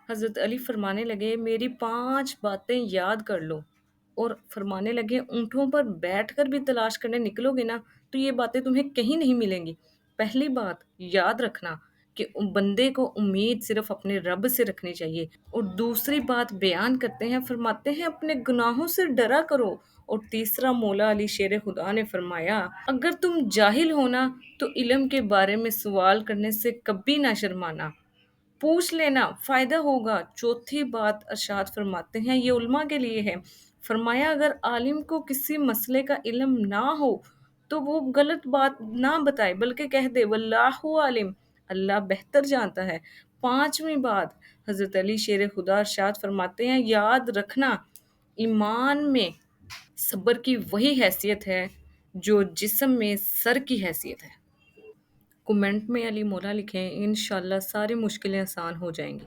हज़रत अली फरमाने लगे, मेरी 5 बातें याद कर लो। और फरमाने लगे, ऊँटों पर बैठकर भी तलाश करने निकलोगे ना, तो ये बातें तुम्हें कहीं नहीं मिलेंगी। पहली बात याद रखना कि बंदे को उम्मीद सिर्फ़ अपने रब से रखनी चाहिए। और दूसरी बात बयान करते हैं, फरमाते हैं अपने गुनाहों से डरा करो। और तीसरा मौला अली शेर खुदा ने फरमाया, अगर तुम जाहिल हो ना, तो इल्म के बारे में सवाल करने से कभी ना शर्माना, पूछ लेना, फ़ायदा होगा। चौथी बात अरशाद फरमाते हैं, ये उलमा के लिए है। फरमाया, अगर आलिम को किसी मसले का इल्म ना हो, तो वो गलत बात ना बताए, बल्कि कह दे वल्लाहु आलिम, अल्लाह बेहतर जानता है। पाँचवीं बात, हज़रत अली शेर खुदा अरशाद फरमाते हैं, याद रखना, ईमान में सब्र की वही हैसियत है, जो जिस्म में सर की हैसियत है। कमेंट में अली मौला लिखें, इंशाअल्लाह सारी मुश्किलें आसान हो जाएँगी।